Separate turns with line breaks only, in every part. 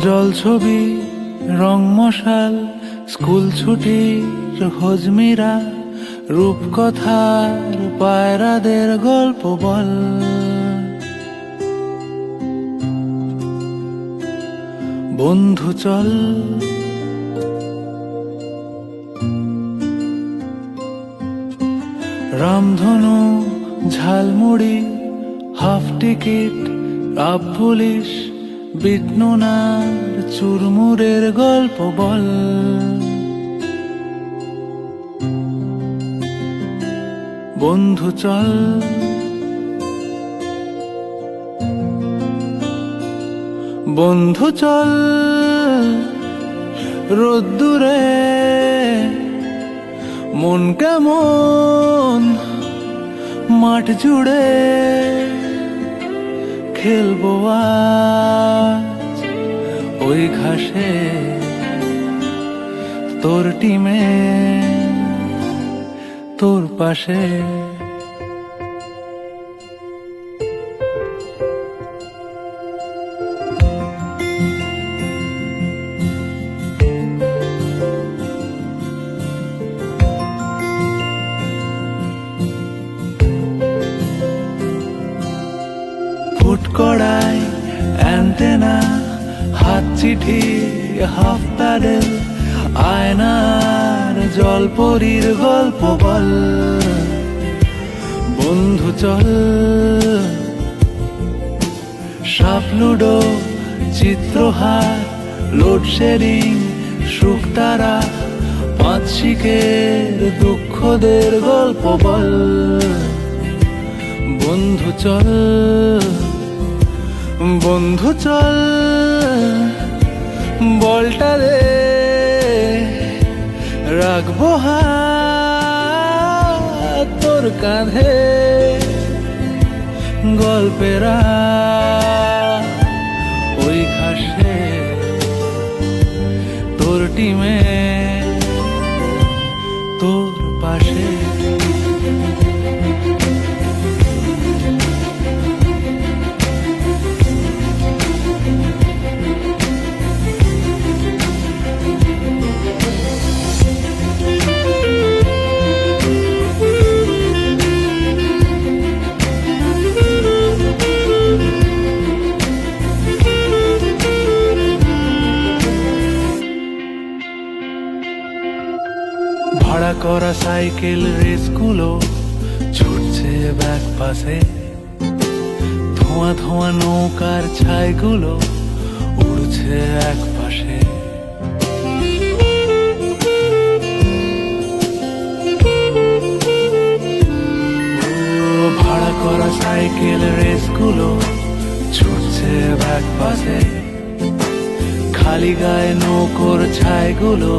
জলছবি, রং মশাল, স্কুল ছুটির হজমিরা, রূপকথার পায়রাদের গল্প বল। বন্ধু চল, রামধনু, ঝালমুড়ি, হাফ টিকিট, আপ পুলিশ, বিটনুনার চুরমুরের গল্প বল। বন্ধু চল, বন্ধু চল, রোদ্দুরে মন কেমন মাঠ জুড়ে, খেলবো আজ ওই ঘাসে তোর টিমে তোর পাশে। ফুটকড়াই, অ্যান্টেনা, হাত চিঠি, হাফ প্যাডেল, আয়নার জলপরীর গল্প বল। বন্ধু চল, সাপ লুডো, চিত্রহার, লোডশেডিং, শুকতারা, পাঁচ শিখের দুঃখদের গল্প বল। বন্ধু চল, বন্ধু চল, বলটা দে, রাখবো হাত তোর কাঁধে, গল্পেরা ওই ঘাসে তোর টিমে তোর পাশে। ভাড়া করা সাইকেল রেসগুলো ছুটছে ব্যাক পাশে, ধোঁয়া ধোঁয়া নৌকার ছাইগুলো উড়ছে এক পাশে। ভাড়া করা সাইকেল রেসগুলো ছুটছে ব্যাক পাশে, খালি গায়ে নৌকোর ছাইগুলো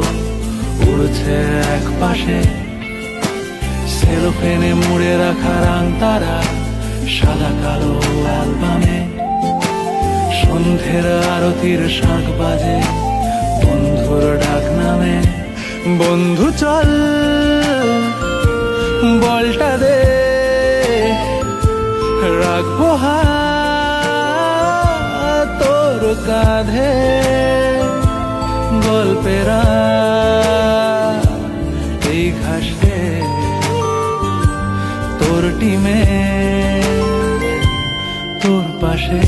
উড়ছে এক পাশে। সেলোফেনে মুড়ে রাখা রাং তারা সাদা কালো অ্যালবামে, সন্ধ্যের আরতির শাঁখ বাজে বন্ধুর ডাক নামে। বন্ধু চল, বলটা দে, রাখবো হাত তোর কাঁধে, গল্পেরা এই ঘাসে তোর টিমে তোর পাশে।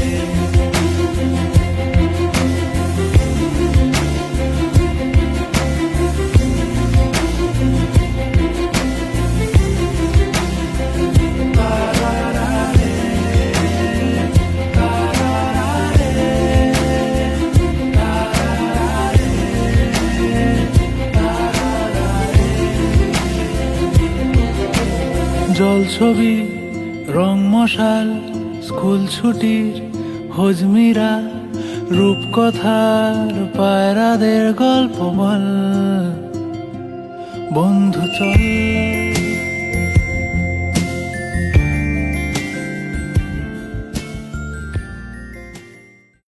জলছবি, রং মশাল, স্কুল ছুটির হজমিরা, রূপকথার পায়রাদের গল্প বল। বন্ধু চল।